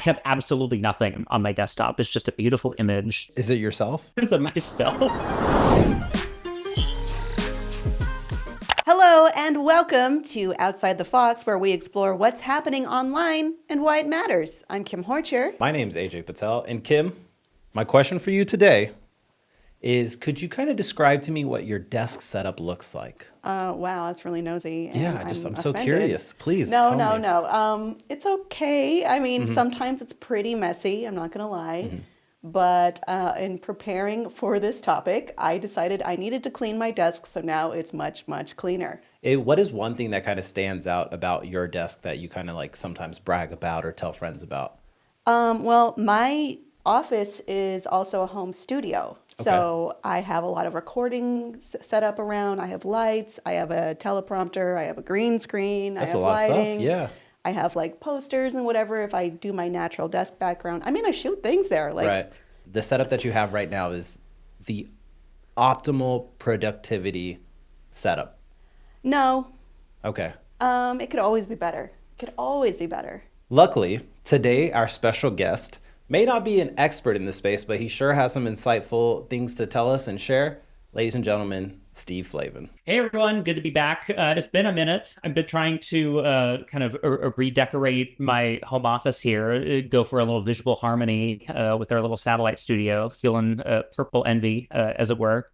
have absolutely nothing on my desktop. It's just a beautiful image. Is it yourself? It's of myself. Hello and welcome to Outside the Fox, where we explore what's happening online and why it matters. I'm Kim Horcher. My name's AJ Patel. And Kim, my question for you today is, could you kind of describe to me what your desk setup looks like? Wow, that's really nosy. And Yeah, I'm so offended. curious. Please No, tell me. no. It's okay. I mean, sometimes it's pretty messy, I'm not going to lie. But in preparing for this topic, I decided I needed to clean my desk, so now it's much, much cleaner. What is one thing that kind of stands out about your desk that you kind of like sometimes brag about or tell friends about? Well, my office is also a home studio. So I have a lot of recording set up around. I have lights, I have a teleprompter, I have a green screen, That's I have a lot of lighting. stuff. Yeah. I have like posters and whatever if I do my natural desk background. I mean, I shoot things there. Like, Right. The setup that you have right now is the optimal productivity setup. No, Okay. it could always be better. It could always be better. Luckily, today our special guest may not be an expert in this space, but he sure has some insightful things to tell us and share. Ladies and gentlemen, Steve Flavin. Hey, everyone. Good to be back. It's been a minute. I've been trying to kind of redecorate my home office here, go for a little visual harmony with our little satellite studio, feeling purple envy, as it were.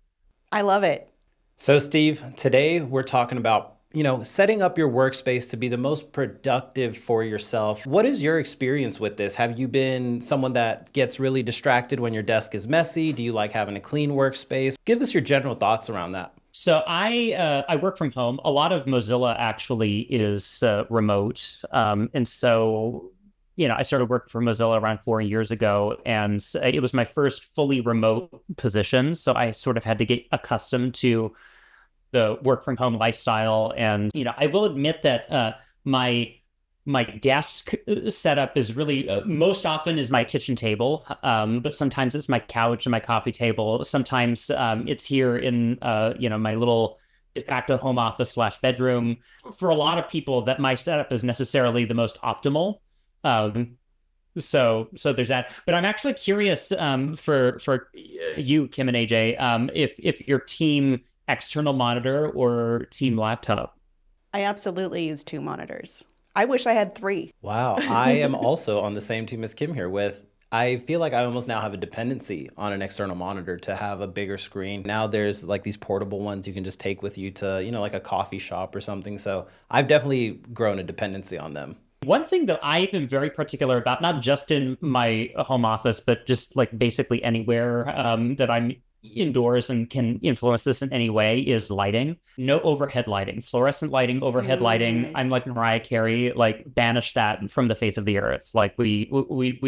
I love it. So, Steve, today we're talking about, setting up your workspace to be the most productive for yourself. What is your experience with this? Have you been someone that gets really distracted when your desk is messy? Do you like having a clean workspace? Give us your general thoughts around that. So I work from home. A lot of Mozilla actually is remote. And so, I started working for Mozilla around 4 years ago, and it was my first fully remote position. So I sort of had to get accustomed to the work from home lifestyle. And, I will admit that my desk setup is really most often is my kitchen table, but sometimes it's my couch and my coffee table. Sometimes it's here in my little de facto home office / bedroom. For a lot of people, that my setup is necessarily the most optimal. So there's that. But I'm actually curious for you, Kim and AJ, if your team external monitor or team laptop. I absolutely use 2 monitors. I wish I had 3. Wow. I am also on the same team as Kim here I feel like I almost now have a dependency on an external monitor to have a bigger screen. Now there's like these portable ones you can just take with you to, like a coffee shop or something. So I've definitely grown a dependency on them. One thing that I've been very particular about, not just in my home office, but just like basically anywhere that I'm indoors and can influence this in any way, is lighting. No overhead lighting, fluorescent lighting, overhead lighting. I'm like Mariah Carey, like banish that from the face of the earth. Like we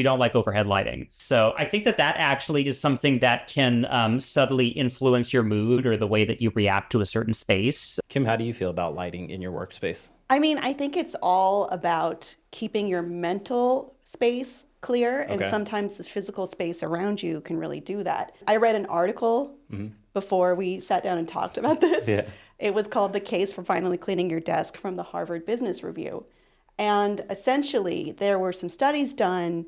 don't like overhead lighting. So I think that actually is something that can subtly influence your mood or the way that you react to a certain space. Kim, how do you feel about lighting in your workspace? I mean, I think it's all about keeping your mental space clear, and sometimes the physical space around you can really do that. I read an article before we sat down and talked about this. Yeah. It was called The Case for Finally Cleaning Your Desk, from the Harvard Business Review. And essentially, there were some studies done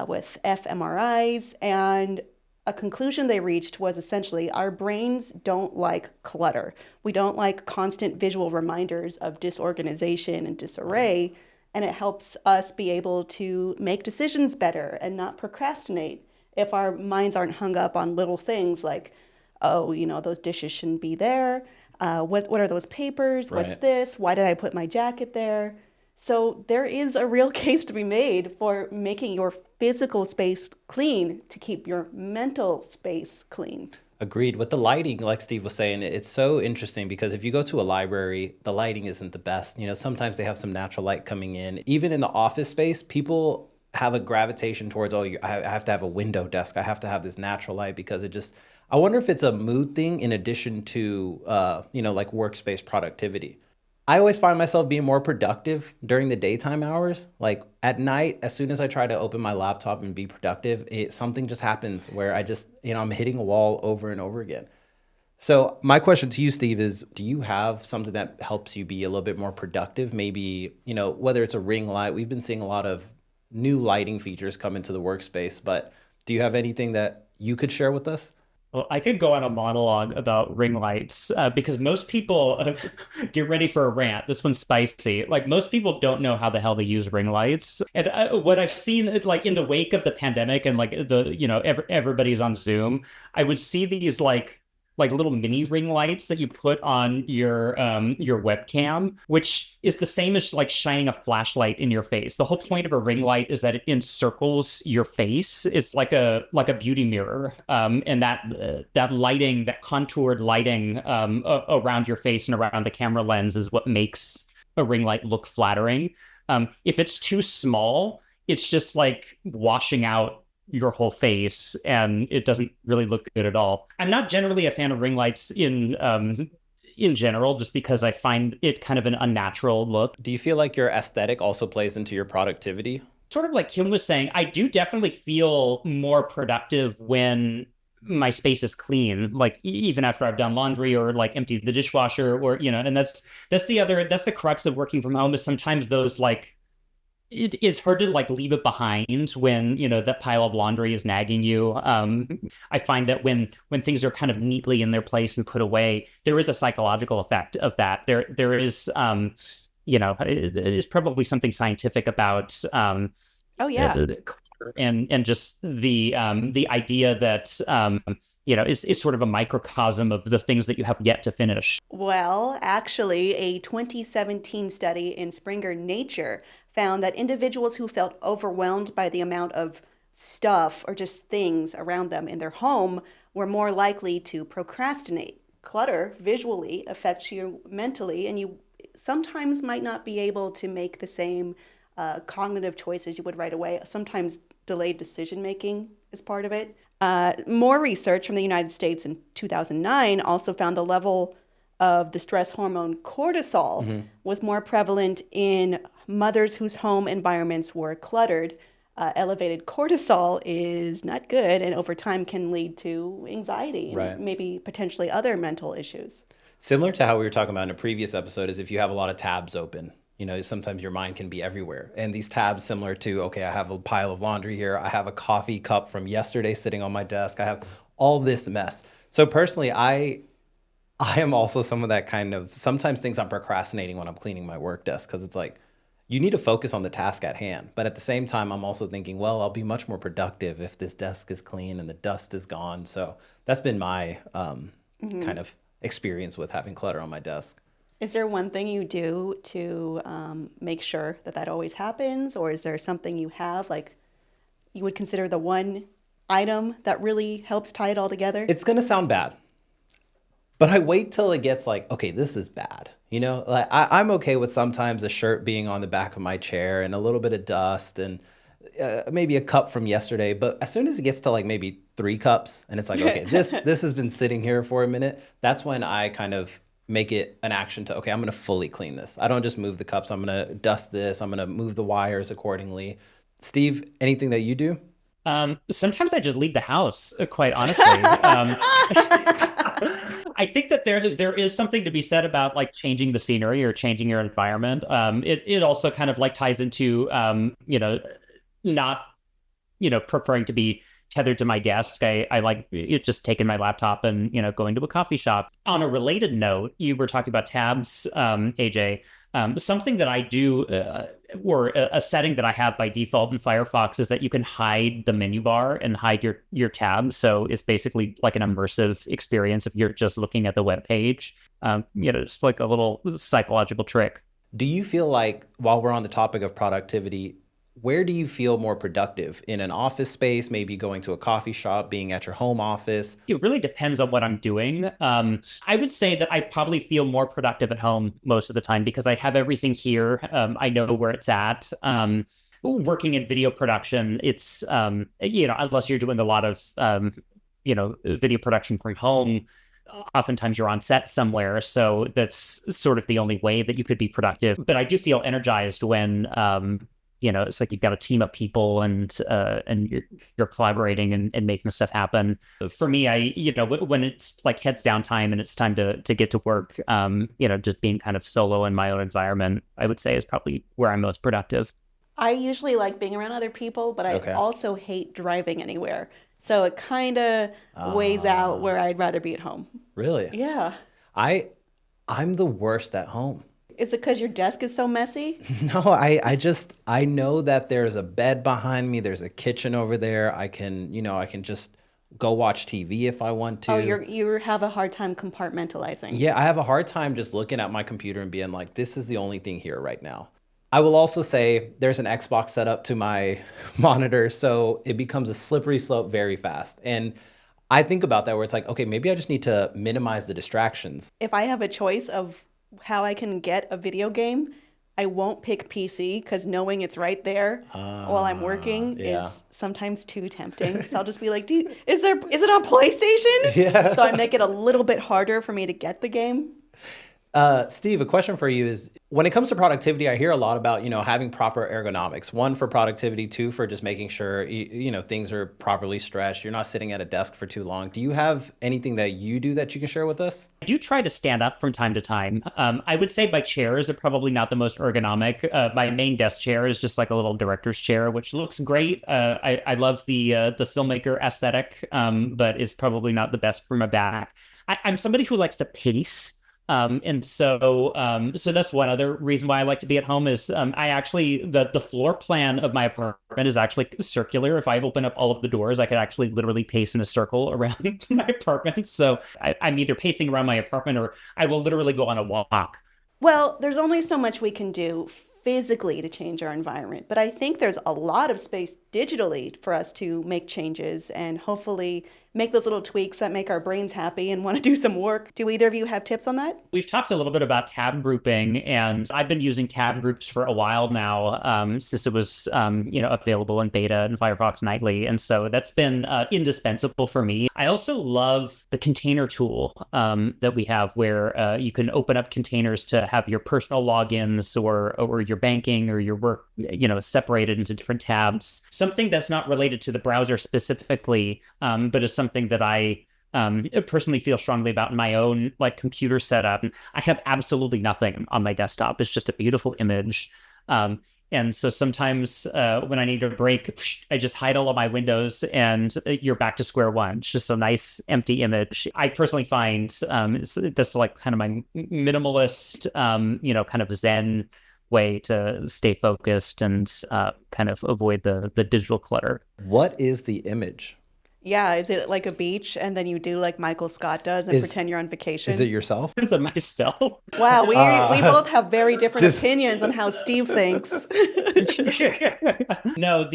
with fMRIs, and a conclusion they reached was essentially our brains don't like clutter. We don't like constant visual reminders of disorganization and disarray. And it helps us be able to make decisions better and not procrastinate if our minds aren't hung up on little things like, oh, those dishes shouldn't be there. What are those papers? Right. What's this? Why did I put my jacket there? So there is a real case to be made for making your physical space clean to keep your mental space clean. Agreed. With the lighting, like Steve was saying, it's so interesting because if you go to a library, the lighting isn't the best. Sometimes they have some natural light coming in. Even in the office space, people have a gravitation towards, I have to have a window desk. I have to have this natural light because I wonder if it's a mood thing in addition to, like workspace productivity. I always find myself being more productive during the daytime hours. Like at night, as soon as I try to open my laptop and be productive, something just happens where I'm hitting a wall over and over again. So my question to you, Steve, is do you have something that helps you be a little bit more productive? Maybe, whether it's a ring light. We've been seeing a lot of new lighting features come into the workspace. But do you have anything that you could share with us? Well, I could go on a monologue about ring lights because most people get ready for a rant. This one's spicy. Like most people don't know how the hell to use ring lights. And what I've seen, like in the wake of the pandemic and like everybody's on Zoom, I would see these like little mini ring lights that you put on your webcam, which is the same as like shining a flashlight in your face. The whole point of a ring light is that it encircles your face. It's like a beauty mirror, and that lighting, that contoured lighting around your face and around the camera lens is what makes a ring light look flattering. If it's too small, it's just like washing out your whole face, and it doesn't really look good at all. I'm not generally a fan of ring lights in general, just because I find it kind of an unnatural look. Do you feel like your aesthetic also plays into your productivity? Sort of like Kim was saying, I do definitely feel more productive when my space is clean, like even after I've done laundry or like emptied the dishwasher, or and that's the crux of working from home, is sometimes those like it's hard to like leave it behind when that pile of laundry is nagging you. I find that when things are kind of neatly in their place and put away, there is a psychological effect of that. There is it is probably something scientific about Oh yeah. and just the idea that is sort of a microcosm of the things that you have yet to finish. Well, actually, a 2017 study in Springer Nature found that individuals who felt overwhelmed by the amount of stuff or just things around them in their home were more likely to procrastinate. Clutter visually affects you mentally, and you sometimes might not be able to make the same cognitive choices you would right away. Sometimes delayed decision making is part of it. More research from the United States in 2009 also found the level of the stress hormone cortisol was more prevalent in mothers whose home environments were cluttered. Elevated cortisol is not good, and over time can lead to anxiety and maybe potentially other mental issues. Similar to how we were talking about in a previous episode, is if you have a lot of tabs open, sometimes your mind can be everywhere. And these tabs, similar to, okay, I have a pile of laundry here, I have a coffee cup from yesterday sitting on my desk, I have all this mess. So personally, I am also some of that kind of, sometimes things I'm procrastinating when I'm cleaning my work desk, because it's like, you need to focus on the task at hand. But at the same time, I'm also thinking, well, I'll be much more productive if this desk is clean and the dust is gone. So that's been my kind of experience with having clutter on my desk. Is there one thing you do to make sure that always happens? Or is there something you have, like you would consider the one item that really helps tie it all together? It's going to sound bad, but I wait till it gets like, okay, this is bad. Like I'm okay with sometimes a shirt being on the back of my chair and a little bit of dust and maybe a cup from yesterday. But as soon as it gets to like maybe 3 cups and it's like, okay, this has been sitting here for a minute, that's when I kind of make it an action to, okay, I'm going to fully clean this. I don't just move the cups. I'm going to dust this. I'm going to move the wires accordingly. Steve, anything that you do? Sometimes I just leave the house, quite honestly. I think that there is something to be said about like changing the scenery or changing your environment. It also kind of like ties into not preferring to be tethered to my desk. I like it just taking my laptop and going to a coffee shop. On a related note, you were talking about tabs, AJ. Something that I do, or a setting that I have by default in Firefox, is that you can hide the menu bar and hide your tabs. So it's basically like an immersive experience if you're just looking at the web page. It's like a little psychological trick. Do you feel like, while we're on the topic of productivity, where do you feel more productive? In an office space, maybe going to a coffee shop, being at your home office? It really depends on what I'm doing. I would say that I probably feel more productive at home most of the time because I have everything here. I know where it's at. Working in video production, it's, unless you're doing a lot of, video production from home, oftentimes you're on set somewhere. So that's sort of the only way that you could be productive. But I do feel energized when, it's like you've got a team of people and you're collaborating and making stuff happen. For me, when it's like heads down time and it's time to get to work, just being kind of solo in my own environment, I would say is probably where I'm most productive. I usually like being around other people, but I Okay. also hate driving anywhere. So it kind of weighs out where I'd rather be at home. Really? Yeah. I I'm the worst at home. Is it because your desk is so messy? No, I know that there's a bed behind me, there's a kitchen over there. I can just go watch TV if I want Oh, to. you have a hard time compartmentalizing. Yeah, I have a hard time just looking at my computer and being like, this is the only thing here right now. I will also say there's an Xbox set up to my monitor, so it becomes a slippery slope very fast. And I think about that where it's like, okay, maybe I just need to minimize the distractions. If I have a choice of how I can get a video game, I won't pick PC because knowing it's right there while I'm working yeah. is sometimes too tempting. So I'll just be like, is it on PlayStation? Yeah. So I make it a little bit harder for me to get the game. Steve, a question for you is when it comes to productivity, I hear a lot about, having proper ergonomics. One for productivity, two for just making sure, things are properly stretched. You're not sitting at a desk for too long. Do you have anything that you do that you can share with us? I do try to stand up from time to time. I would say my chairs are probably not the most ergonomic. My main desk chair is just like a little director's chair, which looks great. I love the filmmaker aesthetic, but is probably not the best for my back. I'm somebody who likes to pace. So that's one other reason why I like to be at home is I actually the floor plan of my apartment is actually circular. If I open up all of the doors, I could actually literally pace in a circle around my apartment. So I'm either pacing around my apartment or I will literally go on a walk. Well, there's only so much we can do physically to change our environment, but I think there's a lot of space digitally for us to make changes and hopefully make those little tweaks that make our brains happy and want to do some work. Do either of you have tips on that? We've talked a little bit about tab grouping, and I've been using tab groups for a while now, since it was, available in beta in Firefox Nightly. And so that's been indispensable for me. I also love the container tool that we have where you can open up containers to have your personal logins or your banking or your work, separated into different tabs. Something that's not related to the browser specifically, but is something that I personally feel strongly about in my own computer setup. I have absolutely nothing on my desktop. It's just a beautiful image. And so sometimes when I need a break, I just hide all of my windows and you're back to square one. It's just a nice empty image. I personally find that's like kind of my minimalist, kind of Zen way to stay focused and kind of avoid the digital clutter. What is the image? Yeah, is it like a beach and then you do like Michael Scott does and pretend you're on vacation? Is it yourself? Is it myself? Wow, we both have very different opinions on how Steve thinks. No,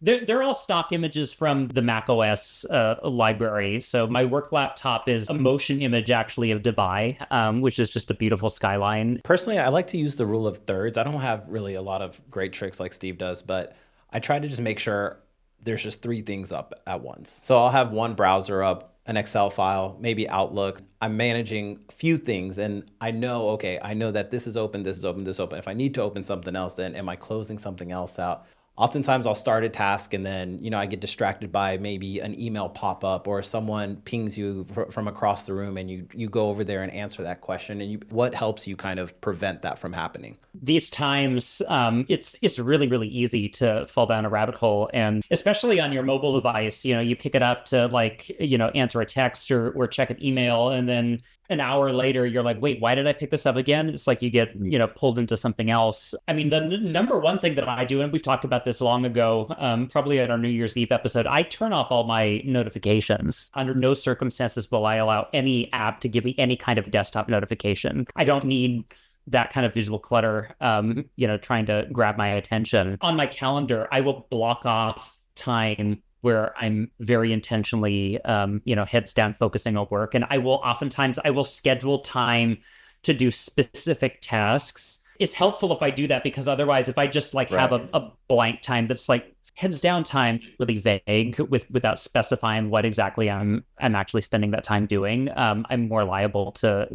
they're all stock images from the Mac OS library. So my work laptop is a motion image actually of Dubai, which is just a beautiful skyline. Personally, I like to use the rule of thirds. I don't have really a lot of great tricks like Steve does, but I try to just make sure there's just three things up at once. So I'll have one browser up, an Excel file, maybe Outlook. I'm managing a few things and I know that this is open, this is open, this is open. If I need to open something else, then am I closing something else out? Oftentimes I'll start a task and then, I get distracted by maybe an email pop up or someone pings you from across the room and you go over there and answer that question. And what helps you kind of prevent that from happening? These times, it's really, really easy to fall down a rabbit hole. And especially on your mobile device, you pick it up to answer a text or check an email. And then an hour later, you're like, wait, why did I pick this up again? It's like you get, pulled into something else. I mean, the number one thing that I do, and we've talked about this long ago, probably at our New Year's Eve episode, I turn off all my notifications. Under no circumstances will I allow any app to give me any kind of desktop notification. I don't need that kind of visual clutter, trying to grab my attention. On my calendar, I will block off time where I'm very intentionally, heads down focusing on work. And I will schedule time to do specific tasks. It's helpful if I do that because otherwise, if I just have a blank time that's heads down time, really vague without specifying what exactly I'm actually spending that time doing, I'm more liable to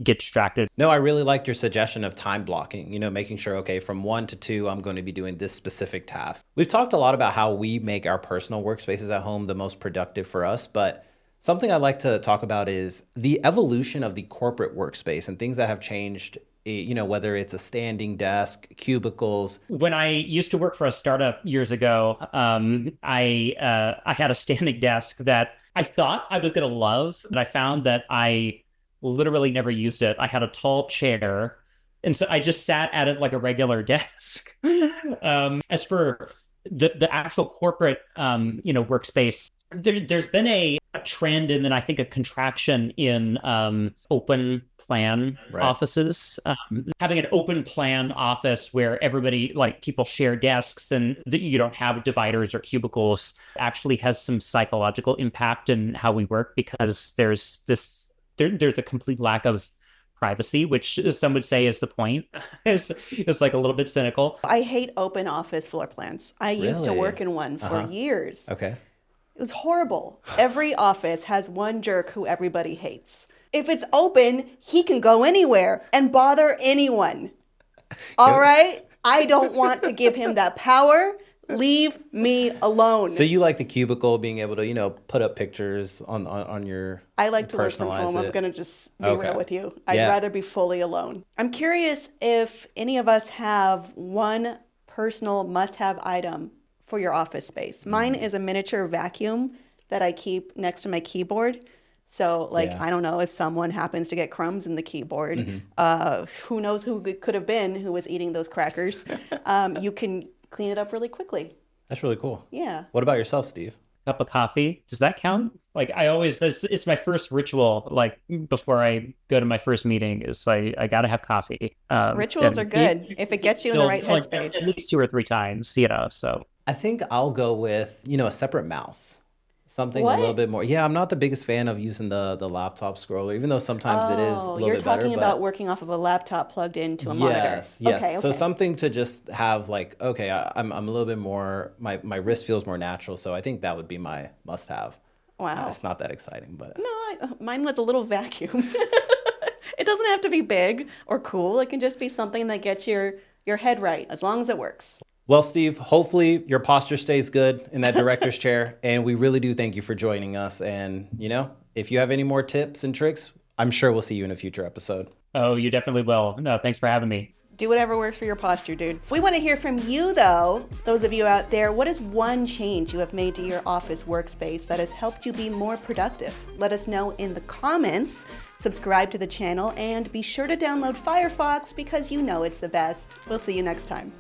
get distracted. No, I really liked your suggestion of time blocking, making sure, okay, from 1 to 2, I'm going to be doing this specific task. We've talked a lot about how we make our personal workspaces at home the most productive for us, but something I'd like to talk about is the evolution of the corporate workspace and things that have changed whether it's a standing desk, cubicles? When I used to work for a startup years ago, I had a standing desk that I thought I was going to love, but I found that I literally never used it. I had a tall chair, and so I just sat at it like a regular desk. As for the actual corporate, workspace, there's been a trend and then I think a contraction in open plan offices. Having an open plan office where everybody, like people share desks and you don't have dividers or cubicles, actually has some psychological impact in how we work, because there's a complete lack of privacy, which some would say is the point. It's like a little bit cynical. I hate open office floor plans. I used to work in one for years. Okay. It was horrible. Every office has one jerk who everybody hates. If it's open, he can go anywhere and bother anyone. All right? I don't want to give him that power. Leave me alone. So you like the cubicle, being able to, put up pictures on your I like to work from home. I'm going to just be real with you. I'd rather be fully alone. I'm curious if any of us have one personal must-have item for your office space. Mine is a miniature vacuum that I keep next to my keyboard. So, I don't know if someone happens to get crumbs in the keyboard. Who knows who it could have been who was eating those crackers. You can clean it up really quickly. That's really cool. Yeah. What about yourself, Steve? Cup of coffee. Does that count? It's my first ritual, before I go to my first meeting, is I got to have coffee. Rituals are good if it gets you in the right headspace. At least 2 or 3 times, so. I think I'll go with, a separate mouse. Something a little bit more. Yeah, I'm not the biggest fan of using the laptop scroller, even though sometimes it is a little bit better. You're talking about working off of a laptop plugged into a monitor. Yes. Okay. So something to just have I'm a little bit more, my wrist feels more natural. So I think that would be my must-have. Wow. It's not that exciting, but. No, mine was a little vacuum. It doesn't have to be big or cool. It can just be something that gets your head right, as long as it works. Well, Steve, hopefully your posture stays good in that director's chair. And we really do thank you for joining us. And, if you have any more tips and tricks, I'm sure we'll see you in a future episode. Oh, you definitely will. No, thanks for having me. Do whatever works for your posture, dude. We want to hear from you, though. Those of you out there, what is one change you have made to your office workspace that has helped you be more productive? Let us know in the comments. Subscribe to the channel and be sure to download Firefox because it's the best. We'll see you next time.